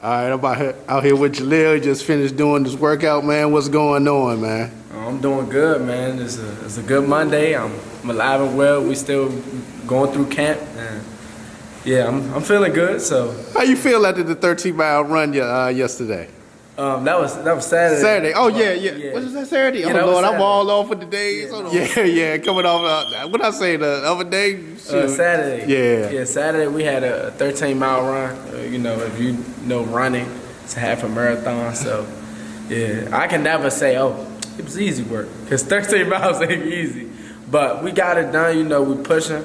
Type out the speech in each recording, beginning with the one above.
All right, out here with Jalil. Just finished doing this workout, man. What's going on, man? I'm doing good, man. It's a good Monday. I'm alive and well. We still going through camp, and yeah, I'm feeling good. So how you feel after the 13-mile run yesterday? That was Saturday. Saturday. Oh yeah. What is that Saturday? Yeah, oh Lord, Saturday. I'm all off for the days. Yeah. Coming off. What I say the other day? Saturday. Yeah. Saturday we had a 13-mile run. If you know running, it's a half a marathon. So yeah, I can never say, oh, it was easy work, because 13 miles ain't easy. But we got it done. We pushing.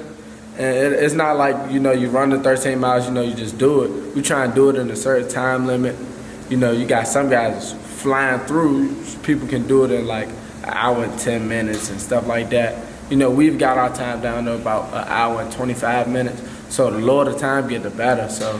And it's not like, you run the 13 miles, you just do it. We try and do it in a certain time limit. You got some guys flying through. People can do it in like an hour and 10 minutes and stuff like that. We've got our time down to about an hour and 25 minutes. So the lower the time get, the better. So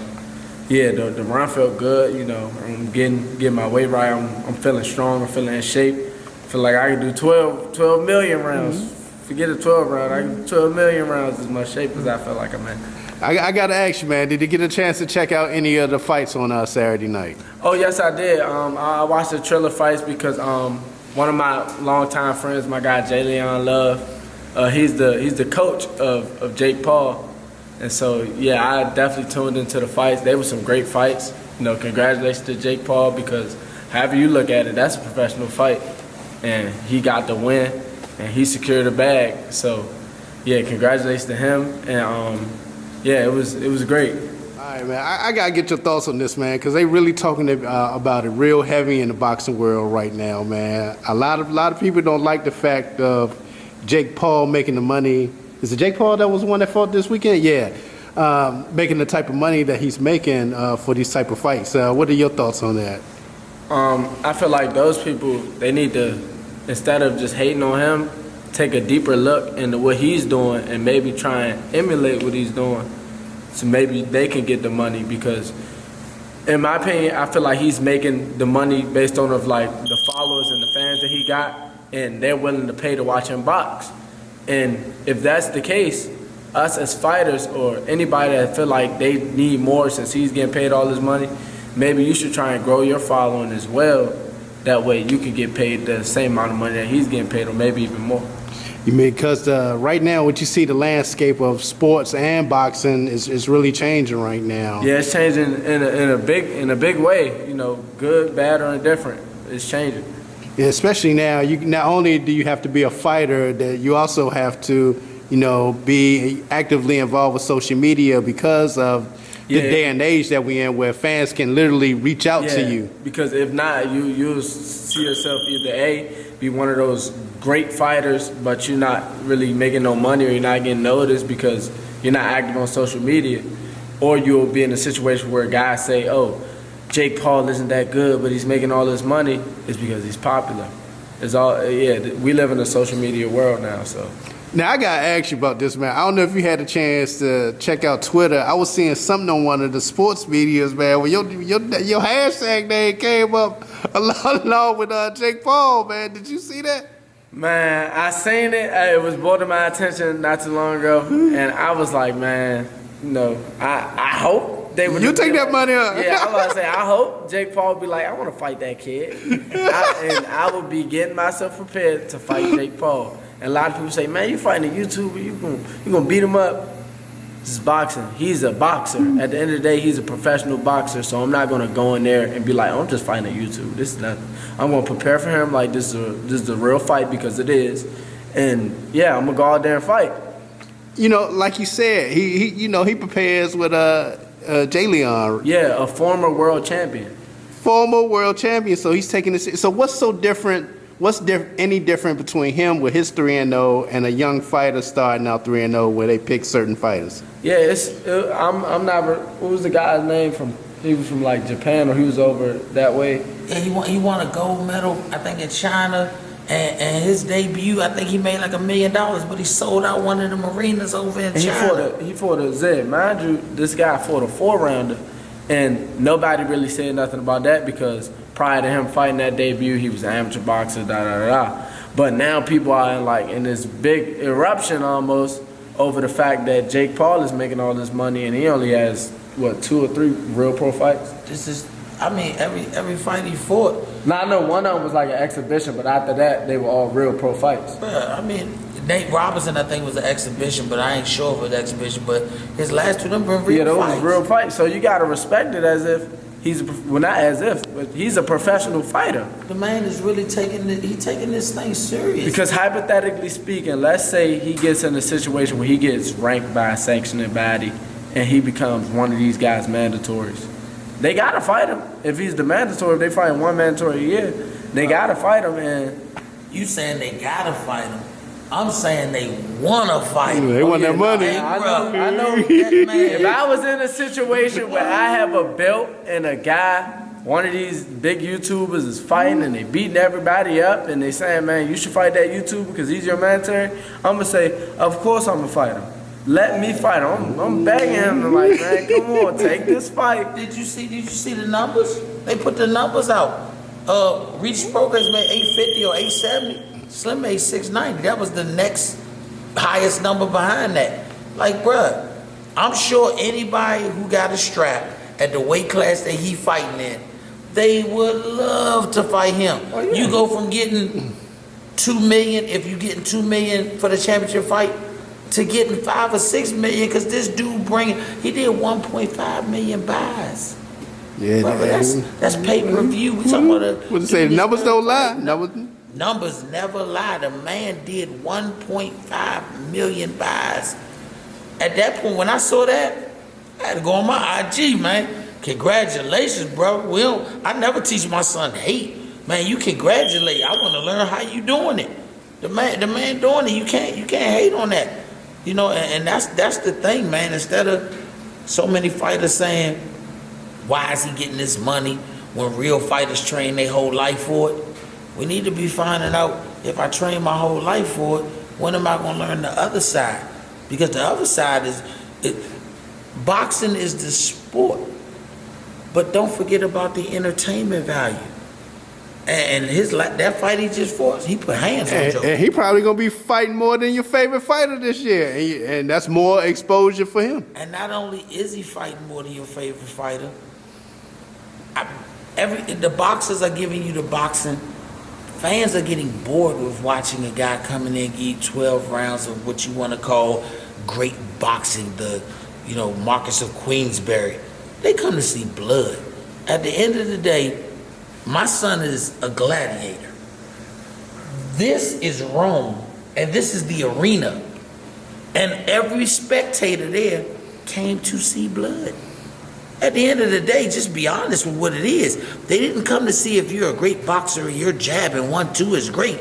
yeah, the run felt good. I'm getting my weight right. I'm feeling strong. I'm feeling in shape. I feel like I can do 12 million rounds. Mm-hmm. Forget a 12 round. I can do 12 million rounds as much shape as I feel like I'm in. I got to ask you, man, did you get a chance to check out any of the fights on Saturday night? Oh, yes, I did. I watched the Triller fights because one of my longtime friends, my guy Jalil Love, he's the coach of Jake Paul. And so, yeah, I definitely tuned into the fights. They were some great fights. Congratulations to Jake Paul, because however you look at it, that's a professional fight. And he got the win, and he secured a bag. So, yeah, congratulations to him. And, yeah, it was great. All right, man. I gotta get your thoughts on this, man, because they really talking about it real heavy in the boxing world right now, man. A lot of people don't like the fact of Jake Paul making the money. Is it Jake Paul that was the one that fought this weekend? Yeah, making the type of money that he's making for these type of fights. What are your thoughts on that? I feel like those people, they need to, instead of just hating on him, take a deeper look into what he's doing and maybe try and emulate what he's doing, so maybe they can get the money. Because in my opinion, I feel like he's making the money based on like the followers and the fans that he got, and they're willing to pay to watch him box. And if that's the case, us as fighters or anybody that feel like they need more since he's getting paid all this money, maybe you should try and grow your following as well. That way you can get paid the same amount of money that he's getting paid, or maybe even more. You mean because right now what you see, the landscape of sports and boxing is really changing right now? Yeah, it's changing in a big way. Good, bad, or indifferent. It's changing. Yeah, especially now. You not only do you have to be a fighter, that you also have to, be actively involved with social media because of the day and age that we're in, where fans can literally reach out to you. Because if not, you'll see yourself either be one of those great fighters, but you're not really making no money, or you're not getting noticed because you're not active on social media, or you'll be in a situation where guys say, oh, Jake Paul isn't that good, but he's making all this money. It's because he's popular. It's all, we live in a social media world now, so. Now, I got to ask you about this, man. I don't know if you had a chance to check out Twitter. I was seeing something on one of the sports medias, man, where your hashtag name came up along with Jake Paul, man. Did you see that? Man, I seen it. It was brought to my attention not too long ago, and I was like, man, I hope they would. You take that money up. Yeah, I was about to say, I hope Jake Paul would be like, I want to fight that kid, and I would be getting myself prepared to fight Jake Paul. And a lot of people say, man, you fighting a YouTuber, you gonna beat him up. This is boxing. He's a boxer. At the end of the day, he's a professional boxer, so I'm not gonna go in there and be like, oh, I'm just fighting a YouTuber. This is nothing. I'm gonna prepare for him like this is a real fight, because it is. And yeah, I'm gonna go out there and fight. Like you said, he prepares with Jalil. Yeah, a former world champion. Former world champion. So he's taking this. So what's so different? What's any different between him with his 3-0 and a young fighter starting out 3-0 where they pick certain fighters? Yeah, I'm not. What was the guy's name from? He was from like Japan, or he was over that way. Yeah, he won a gold medal, I think, in China. And his debut, I think he made like $1 million, but he sold out one of the arenas over in China. He fought a Zed. Mind you, this guy fought a 4-rounder, and nobody really said nothing about that, because prior to him fighting that debut, he was an amateur boxer, But now people are in this big eruption almost over the fact that Jake Paul is making all this money, and he only has, 2 or 3 real pro fights? This is I mean, every fight he fought. Now I know one of them was like an exhibition, but after that they were all real pro fights. Bruh, I mean, Nate Robinson, I think, was an exhibition, but I ain't sure if it was an exhibition. But his last two, them been real Those fights. was real fights. So you gotta respect it as if well, not as if, but he's a professional fighter. The man is really taking this thing serious. Because hypothetically speaking, let's say he gets in a situation where he gets ranked by a sanctioning body and he becomes one of these guys' mandatories. They gotta fight him. If he's the mandatory, if they fight one mandatory a year, they gotta fight him. And you saying they gotta fight him? I'm saying they wanna fight him. They want that money. Hey, I bro, know. that man. If I was in a situation where I have a belt and a guy, one of these big YouTubers is fighting and they beating everybody up and they saying, man, you should fight that YouTuber because he's your mandatory, I'm gonna say, of course I'm gonna fight him. Let me fight him. I'm begging him to like, man, come on, take this fight. Did you see the numbers? They put the numbers out. Reach Progress made 850 or 870. Slim made 690. That was the next highest number behind that. Like, bruh, I'm sure anybody who got a strap at the weight class that he fighting in, they would love to fight him. Oh, yeah. You go from getting $2 million, if you getting $2 million for the championship fight, to getting $5 or $6 million, because this dude he did 1.5 million buys. Yeah, brother, that's pay-per-view. We talking about what you say? Numbers don't lie. Numbers never lie. The man did 1.5 million buys. At that point, when I saw that, I had to go on my IG, man. Congratulations, bro. I never teach my son hate. Man, you congratulate. I want to learn how you doing it. The man doing it. You can't hate on that. You know, and that's the thing, man. Instead of so many fighters saying, why is he getting this money when real fighters train their whole life for it? We need to be finding out, if I train my whole life for it, when am I going to learn the other side? Because the other side boxing is the sport. But don't forget about the entertainment value. And that fight he just fought, he put hands on Joe. And he probably going to be fighting more than your favorite fighter this year. And that's more exposure for him. And not only is he fighting more than your favorite fighter, the boxers are giving you the boxing. Fans are getting bored with watching a guy coming in and eat 12 rounds of what you want to call great boxing, Marcus of Queensberry. They come to see blood. At the end of the day, my son is a gladiator. This is Rome, and this is the arena. And every spectator there came to see blood. At the end of the day, just be honest with what it is. They didn't come to see if you're a great boxer and your jab and 1-2 is great.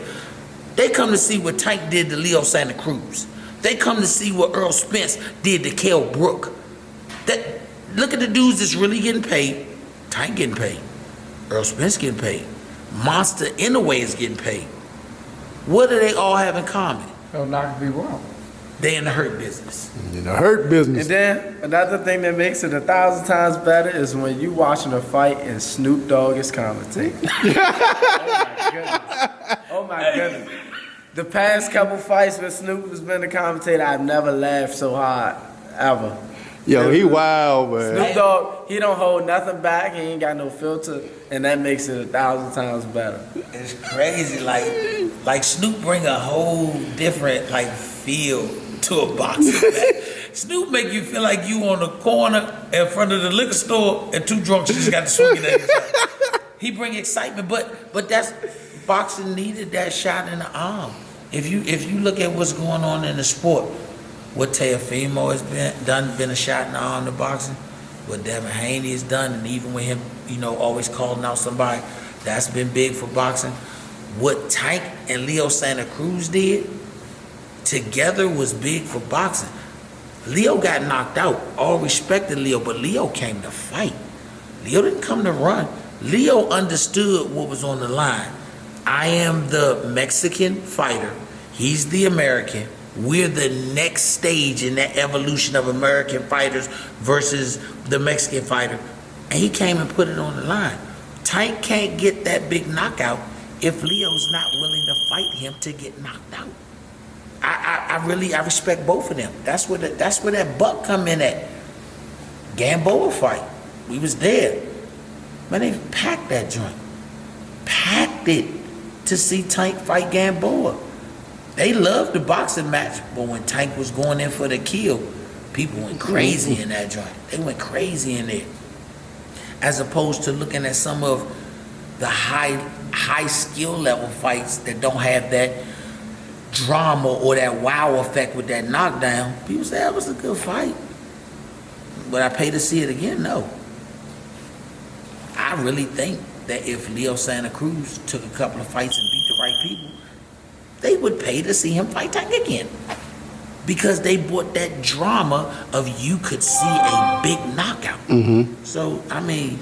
They come to see what Tank did to Leo Santa Cruz. They come to see what Earl Spence did to Kell Brook. Look at the dudes that's really getting paid. Tank getting paid. Earl Spence getting paid. Monster Inouye is getting paid. What do they all have in common? They'll not be wrong. They in the hurt business. In the hurt business. And then another thing that makes it 1,000 times better is when you watching a fight and Snoop Dogg is commentating. Oh my goodness. The past couple fights when Snoop has been the commentator, I've never laughed so hard, ever. Yo, he wild, man. Snoop Dogg, he don't hold nothing back. He ain't got no filter, and that makes it 1,000 times better. It's crazy, like Snoop bring a whole different feel to a boxing match. Snoop make you feel like you on the corner in front of the liquor store and two drunks just got to swing at each other. He bring excitement, but that's boxing needed that shot in the arm. If you look at what's going on in the sport, what Teofimo has been a shot in the arm to boxing, what Devin Haney has done, and even with him, always calling out somebody, that's been big for boxing. What Tank and Leo Santa Cruz did together was big for boxing. Leo got knocked out. All respect to Leo, but Leo came to fight. Leo didn't come to run. Leo understood what was on the line. I am the Mexican fighter. He's the American. We're the next stage in that evolution of American fighters versus the Mexican fighter. And he came and put it on the line. Tank can't get that big knockout if Leo's not willing to fight him to get knocked out. I respect both of them. That's where that buck come in at. Gamboa fight. We was there. Man, they packed that joint. Packed it to see Tank fight Gamboa. They loved the boxing match, but when Tank was going in for the kill, people went crazy in that joint. They went crazy in there. As opposed to looking at some of the high skill level fights that don't have that drama or that wow effect with that knockdown. People say that was a good fight. Would I pay to see it again? No. I really think that if Leo Santa Cruz took a couple of fights and beat the right people, they would pay to see him fight Tank again. Because they brought that drama of you could see a big knockout. So, I mean,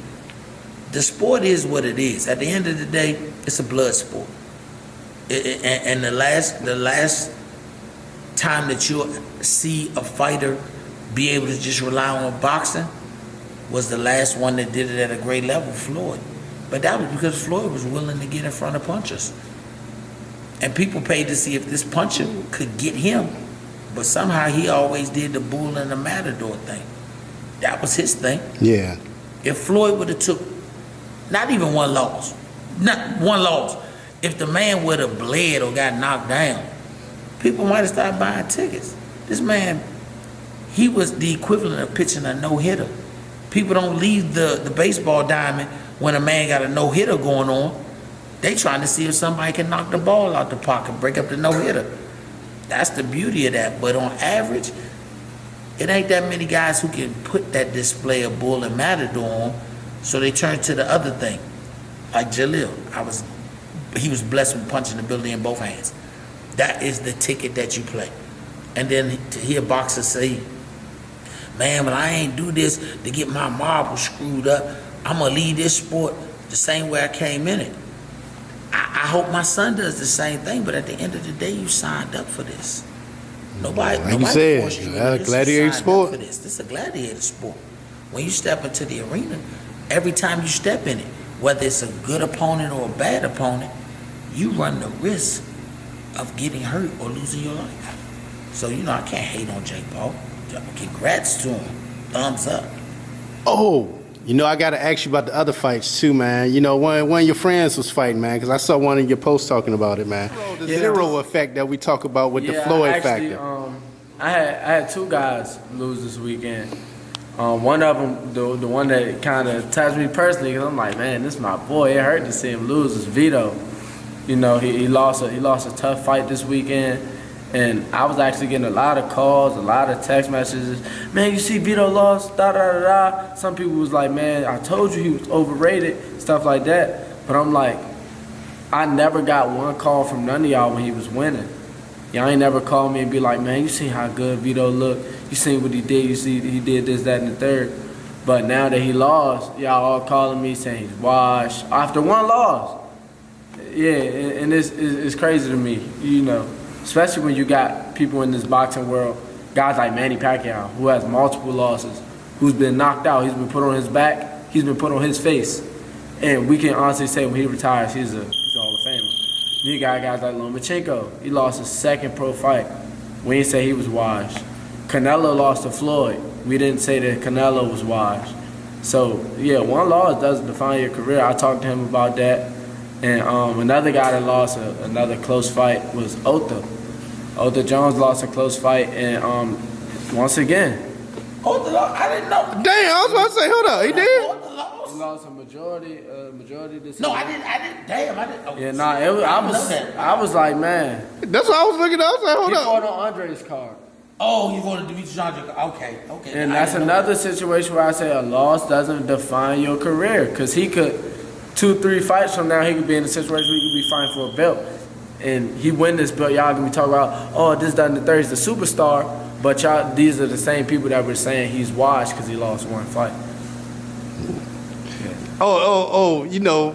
the sport is what it is. At the end of the day, it's a blood sport. And the last time that you'll see a fighter be able to just rely on boxing was the last one that did it at a great level, Floyd. But that was because Floyd was willing to get in front of punchers. And people paid to see if this puncher could get him. But somehow he always did the bull and the matador thing. That was his thing. Yeah. If Floyd would have took not even one loss, if the man would have bled or got knocked down, people might have started buying tickets. This man, he was the equivalent of pitching a no-hitter. People don't leave the baseball diamond when a man got a no-hitter going on. They trying to see if somebody can knock the ball out the pocket, break up the no-hitter. That's the beauty of that. But on average, it ain't that many guys who can put that display of bull and matador on, so they turn to the other thing. Like Jalil, he was blessed with punching the building in both hands. That is the ticket that you play. And then to hear boxers say, man, but I ain't do this to get my marbles screwed up. I'm going to leave this sport the same way I came in it. I hope my son does the same thing, but at the end of the day, you signed up for this. Nobody forced you into this. Gladiator sport. This is a gladiator sport. When you step into the arena, every time you step in it, whether it's a good opponent or a bad opponent, you run the risk of getting hurt or losing your life. So, I can't hate on Jake Paul. Congrats to him. Thumbs up. Oh, I got to ask you about the other fights too, man. One of your friends was fighting, man, because I saw one of your posts talking about it, man. The zero effect that we talk about with the Floyd factor. I had two guys lose this weekend. One of them, the one that kind of touched me personally, because I'm like, man, this is my boy. It hurt to see him lose. Is Vito. He lost a tough fight this weekend. And I was actually getting a lot of calls, a lot of text messages. Man, you see Vito lost, da-da-da-da. Some people was like, man, I told you he was overrated, stuff like that. But I'm like, I never got one call from none of y'all when he was winning. Y'all ain't never called me and be like, man, you see how good Vito looked. You seen what he did. You see he did this, that, and the third. But now that he lost, y'all all calling me saying he's washed. After one loss. Yeah, and it's crazy to me, Especially when you got people in this boxing world, guys like Manny Pacquiao, who has multiple losses, who's been knocked out, he's been put on his back, he's been put on his face. And we can honestly say when he retires, he's a Hall of Famer. Then you got guys like Lomachenko. He lost his second pro fight. We didn't say he was washed. Canelo lost to Floyd. We didn't say that Canelo was washed. So, yeah, one loss doesn't define your career. I talked to him about that. And another guy that lost another close fight was Otha. Otha Jones lost a close fight, and once again. Otha lost? I didn't know. Damn, I was about to say, hold up, he did? Otha lost? He lost a majority of this. No, I didn't. Damn, I didn't. Oh, yeah, I was like, man. That's what I was looking at. I was like, hold he up. fought on Andre's card. Oh, you wanted to beat Chandra? Okay. And that's another situation where I say a loss doesn't define your career, because he could 2-3 fights from now he could be in a situation where he could be fighting for a belt, and he win this belt. Y'all gonna be talking about, oh, this done the third, he's the superstar, but y'all, these are the same people that were saying he's washed because he lost one fight. Yeah.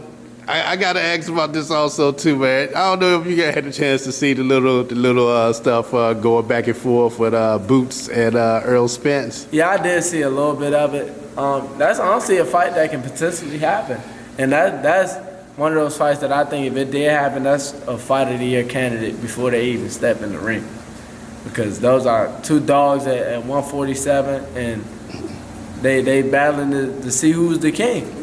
I gotta ask about this also too, man. I don't know if you had a chance to see the little stuff going back and forth with Boots and Earl Spence. Yeah, I did see a little bit of it. That's honestly a fight that can potentially happen. And that's one of those fights that I think if it did happen, that's a fight of the year candidate before they even step in the ring. Because those are two dogs at 147, and they battling to see who's the king.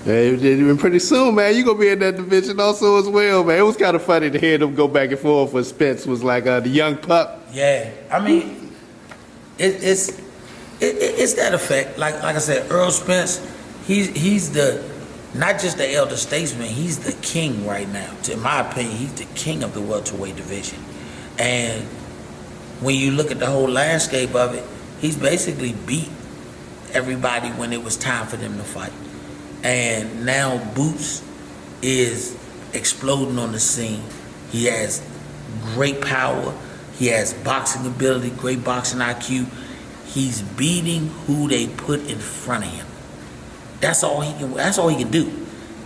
Hey, pretty soon, man, you gonna be in that division also as well, man. It was kind of funny to hear them go back and forth when Spence was like the young pup. Yeah, I mean, it's that effect. Like I said, Earl Spence, he's the not just the elder statesman, he's the king right now. In my opinion, he's the king of the welterweight division. And when you look at the whole landscape of it, he's basically beat everybody when it was time for them to fight. And now Boots is exploding on the scene. He has great power. He has boxing ability, great boxing IQ. He's beating who they put in front of him. That's all he can. That's all he can do.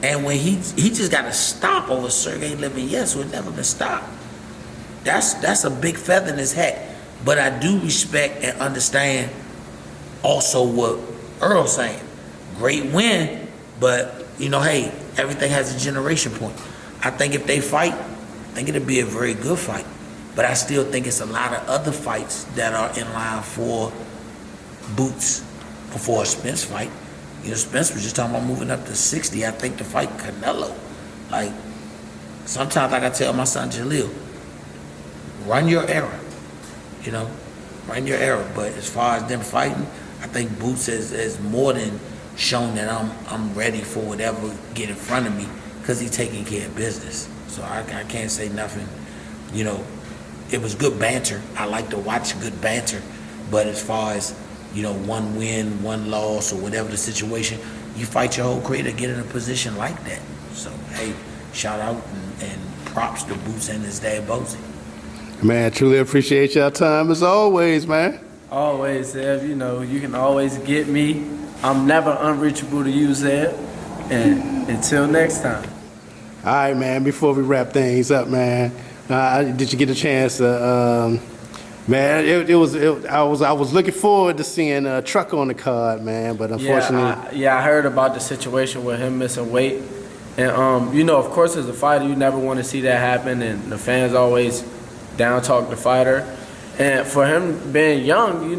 And when he just got to stop over Sergey Leviev, who had never been stopped. That's a big feather in his hat. But I do respect and understand also what Earl's saying. Great win, but hey, everything has a generation point. I think if they fight, I think it'll be a very good fight. But I still think it's a lot of other fights that are in line for Boots before a Spence fight. Spence was just talking about moving up to 60. I think to fight Canelo. Like, sometimes, like I tell my son Jalil, run your era. Run your era. But as far as them fighting, I think Boots has more than shown that I'm ready for whatever get in front of me because he's taking care of business. So I can't say nothing. It was good banter. I like to watch good banter. But as far as one win, one loss, or whatever the situation, you fight your whole career to get in a position like that. So, hey, shout out and props to Boots and his dad, Bozy. Man, truly appreciate your time as always, man. Always, Zev. You can always get me. I'm never unreachable to you, Zev. And until next time. All right, man, before we wrap things up, man, did you get a chance to... Man, I was looking forward to seeing a Truck on the card, man, but unfortunately, I heard about the situation with him missing weight, and of course, as a fighter, you never want to see that happen, and the fans always down talk the fighter, and for him being young,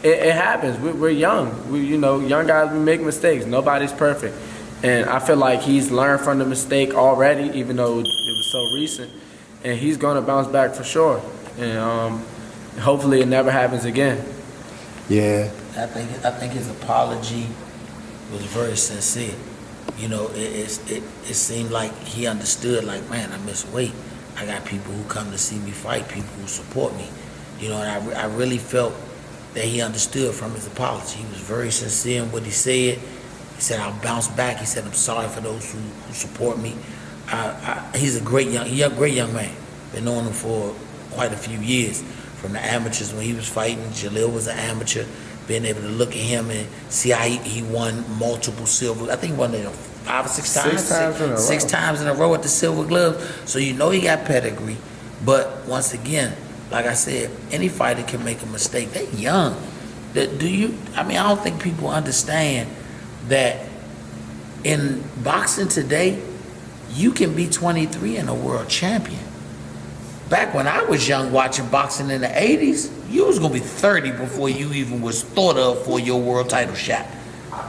it happens. We're young, young guys, we make mistakes. Nobody's perfect, and I feel like he's learned from the mistake already, even though it was so recent, and he's gonna bounce back for sure, and hopefully it never happens again. Yeah. I think his apology was very sincere. It seemed like he understood, like, man, I missed weight. I got people who come to see me fight, people who support me. And I really felt that he understood from his apology. He was very sincere in what he said. He said, I'll bounce back. He said, I'm sorry for those who support me. He's a great young man. Been knowing him for quite a few years. From the amateurs when he was fighting, Jalil was an amateur. Being able to look at him and see how he won multiple silver. I think he won 5 or 6 times. 6 times in a row. 6 times in a row at the Silver Glove. So he got pedigree. But once again, like I said, any fighter can make a mistake. They're young. I don't think people understand that in boxing today, you can be 23 and a world champion. Back when I was young watching boxing in the 80s, you was going to be 30 before you even was thought of for your world title shot.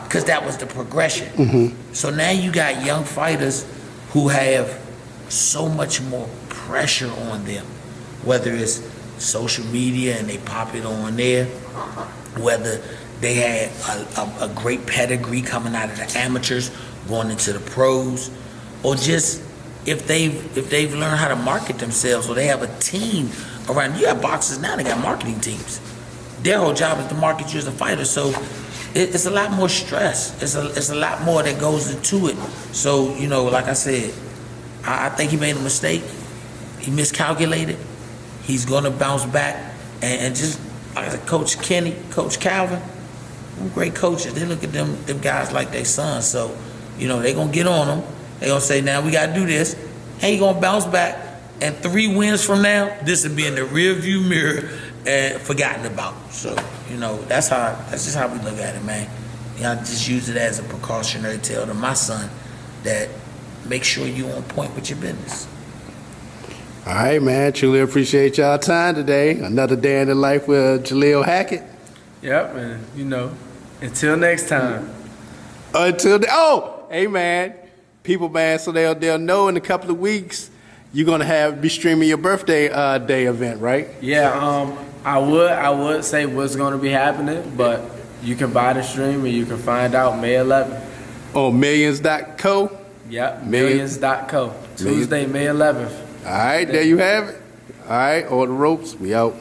Because that was the progression. Mm-hmm. So now you got young fighters who have so much more pressure on them. Whether it's social media and they pop it on there, whether they had a great pedigree coming out of the amateurs, going into the pros, or just if they've learned how to market themselves, or they have a team around. You have boxers now, they got marketing teams. Their whole job is to market you as a fighter. So it's a lot more stress. It's a lot more that goes into it. So, like I said, I think he made a mistake. He miscalculated. He's going to bounce back. And just like I said, Coach Kenny, Coach Calvin, great coaches. They look at them guys like their sons. So, they're going to get on them. They're going to say, now we got to do this. And he's going to bounce back. And 3 wins from now, this will be in the rearview mirror and forgotten about. So, that's just how we look at it, man. I just use it as a precautionary tale to my son that make sure you on point with your business. All right, man. Truly appreciate y'all time today. Another day in the life with Jalil Hackett. Yep, and until next time. Until Hey, man, people, man, so they'll know in a couple of weeks you're gonna be streaming your birthday day event, right? Yeah, I would say what's going to be happening, but you can buy the stream and you can find out May 11th. On millions.co. Yep, millions.co. Tuesday, May 11th. All right, there you have it. All right, all the ropes. We out.